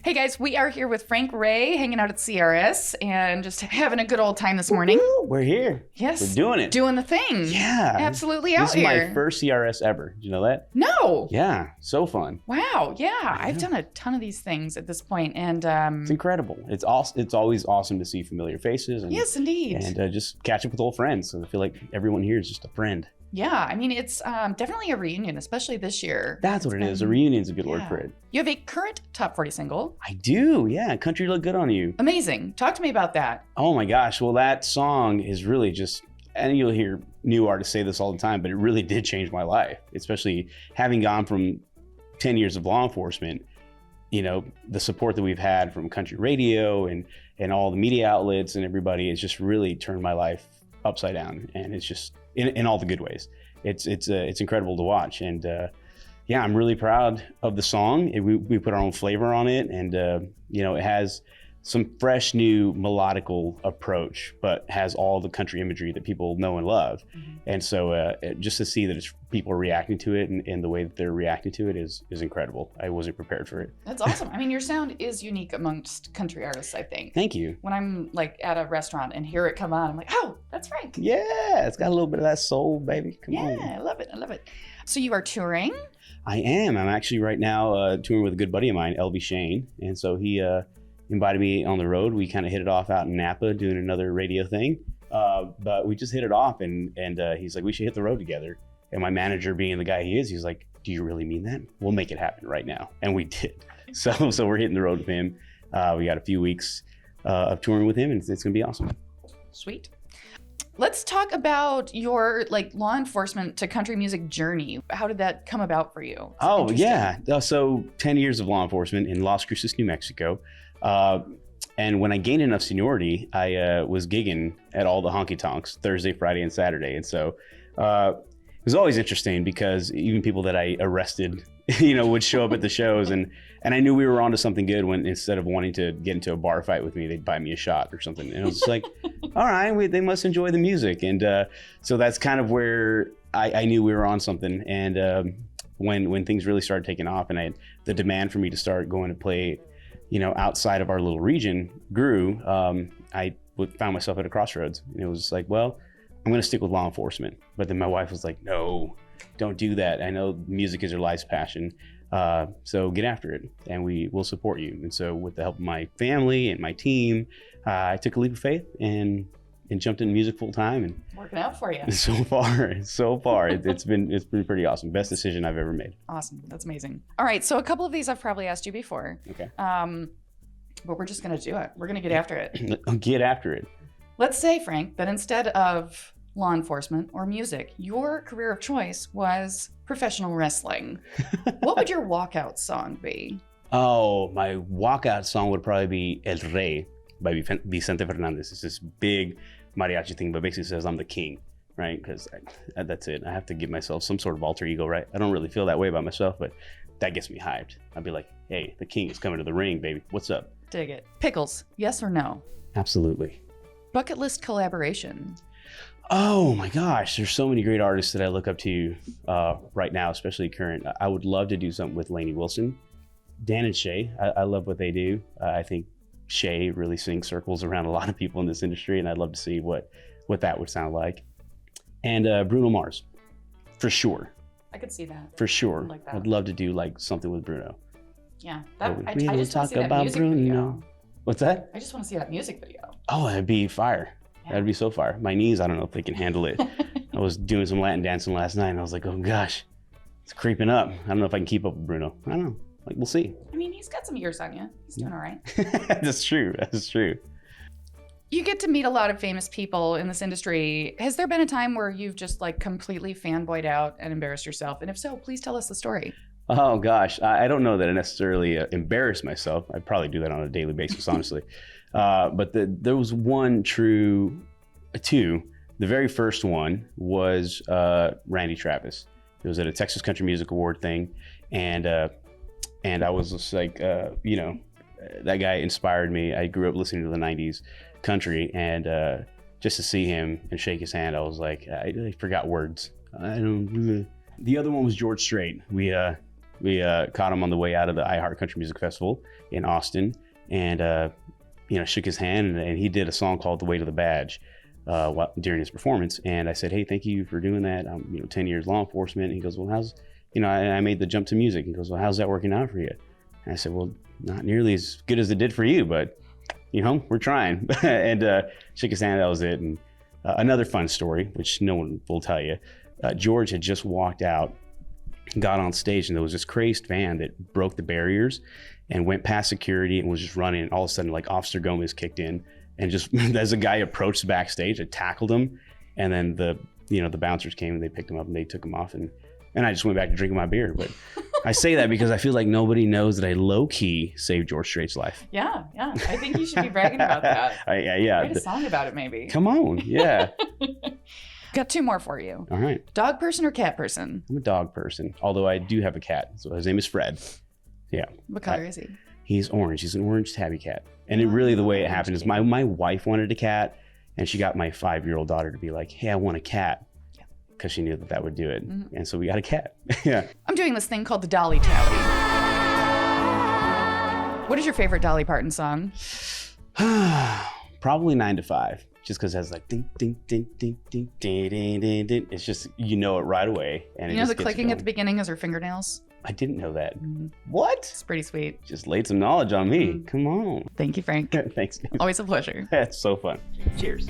Hey guys, we are here with Frank Ray, hanging out at CRS and just having a good old time this morning. Woo-hoo, we're here. Yes. We're doing it. Doing the thing. Yeah. Absolutely out This is here. my first CRS ever. Did you know that? No. Yeah. So fun. Wow. Yeah. I've done a ton of these things at this point, and It's incredible. It's always awesome to see familiar faces. And, yes, indeed. And just catch up with old friends. So I feel like everyone here is just a friend. Yeah. I mean, it's definitely a reunion, especially this year. That's what it is. A reunion's a good word yeah. for it. You have a current top 40 single. I do. Yeah. Country Look Good on You. Amazing. Talk to me about that. Oh my gosh. Well, that song is really just, and you'll hear new artists say this all the time, but it really did change my life, especially having gone from 10 years of law enforcement. You know, the support that we've had from country radio and all the media outlets and everybody has just really turned my life upside down. And it's just in all the good ways. It's incredible to watch. And yeah, I'm really proud of the song. We put our own flavor on it, and it has some fresh new melodical approach, but has all the country imagery that people know and love. Mm-hmm. And so just to see that people are reacting to it and the way that they're reacting to it is incredible. I wasn't prepared for it. That's awesome. I mean, your sound is unique amongst country artists, I think. Thank you. When I'm like at a restaurant and hear it come on, I'm like, oh, that's Frank. Yeah, it's got a little bit of that soul, baby. Come on. Yeah, I love it. I love it. So you are touring? I am. I'm actually right now touring with a good buddy of mine, LB Shane. And so he invited me on the road. We kind of hit it off out in Napa doing another radio thing. But we just hit it off and he's like, we should hit the road together. And my manager, being the guy he is, he's like, do you really mean that? We'll make it happen right now. And we did. So we're hitting the road with him. We got a few weeks of touring with him, and it's gonna be awesome. Sweet. Let's talk about your law enforcement to country music journey. How did that come about for you? Oh yeah. So 10 years of law enforcement in Las Cruces, New Mexico. And when I gained enough seniority, I was gigging at all the honky tonks Thursday, Friday, and Saturday. And so it was always interesting because even people that I arrested, would show up at the shows, and I knew we were onto something good when instead of wanting to get into a bar fight with me, they'd buy me a shot or something. And I was just like, all right, they must enjoy the music. And so that's kind of where I knew we were on something. And when things really started taking off, and the demand for me to start going to play, outside of our little region grew, I found myself at a crossroads. And it was like, well, I'm going to stick with law enforcement. But then my wife was like, no, don't do that. I know music is your life's passion. So get after it, and we will support you. And so with the help of my family and my team, I took a leap of faith and jumped into music full time. And working out for you. So far, it's been pretty awesome. Best decision I've ever made. Awesome. That's amazing. All right. So a couple of these I've probably asked you before. Okay. But we're just going to do it. We're going to get after it. Get after it. Let's say, Frank, that instead of law enforcement or music, your career of choice was professional wrestling. What would your walkout song be? Oh, my walkout song would probably be El Rey by Vicente Fernandez. It's this big mariachi thing, but basically says I'm the king, right? Because that's it. I have to give myself some sort of alter ego, right? I don't really feel that way about myself, but that gets me hyped. I'd be like, hey, the king is coming to the ring, baby. What's up? Dig it. Pickles, yes or no? Absolutely. Bucket list collaboration. Oh my gosh, there's so many great artists that I look up to right now, especially current. I would love to do something with Lainey Wilson. Dan and Shay, I love what they do. I think Shay really sings circles around a lot of people in this industry, and I'd love to see what that would sound like. And Bruno Mars, for sure. I could see that. For sure. Like that. I'd love to do something with Bruno. Yeah, I just want to see that music video. What's that? I just want to see that music video. Oh, that'd be fire. Yeah. That'd be so fire. My knees, I don't know if they can handle it. I was doing some Latin dancing last night, and I was like, oh gosh, it's creeping up. I don't know if I can keep up with Bruno. I don't know. We'll see. I mean, he's got some years on you. He's doing all right. That's true. That's true. You get to meet a lot of famous people in this industry. Has there been a time where you've just completely fanboyed out and embarrassed yourself? And if so, please tell us the story. Oh gosh, I don't know that I necessarily embarrass myself. I probably do that on a daily basis, honestly. But there was two. The very first one was Randy Travis. It was at a Texas Country Music Award thing, and I was just like, that guy inspired me. I grew up listening to the '90s country, and just to see him and shake his hand, I was like, I forgot words. The other one was George Strait. We caught him on the way out of the iHeart Country Music Festival in Austin, and shook his hand, and he did a song called "The Way to the Badge" during his performance. And I said, "Hey, thank you for doing that. 10 years law enforcement." And he goes, "Well, how's I made the jump to music." He goes, "Well, how's that working out for you?" And I said, "Well, not nearly as good as it did for you, but we're trying." And shook his hand. That was it. And another fun story, which no one will tell you. George had just walked out, got on stage, and there was this crazed van that broke the barriers and went past security and was just running. And all of a sudden, like, Officer Gomez kicked in, and just as a guy approached backstage, I tackled him, and then the bouncers came and they picked him up and they took him off, and I just went back to drinking my beer. But I say that because I feel like nobody knows that I low-key saved George Strait's life. Yeah. I think you should be bragging about that. Yeah. Write a song about it, maybe. Come on, yeah. Got 2 more for you. All right. Dog person or cat person? I'm a dog person, although I do have a cat. So his name is Fred. Yeah. What color is he? He's orange. He's an orange tabby cat. And the way it happened is my wife wanted a cat, and she got my 5-year-old daughter to be like, "Hey, I want a cat," because she knew that would do it. Mm-hmm. And so we got a cat. Yeah. I'm doing this thing called the Dolly Tally. What is your favorite Dolly Parton song? Probably 9 to 5. Just because it has like ding, ding, ding, ding, ding, ding, ding, ding, ding. It's just, it right away. And the clicking at the beginning is her fingernails? I didn't know that. Mm-hmm. What? It's pretty sweet. Just laid some knowledge on me. Mm-hmm. Come on. Thank you, Frank. Thanks. Always a pleasure. It's so fun. Cheers.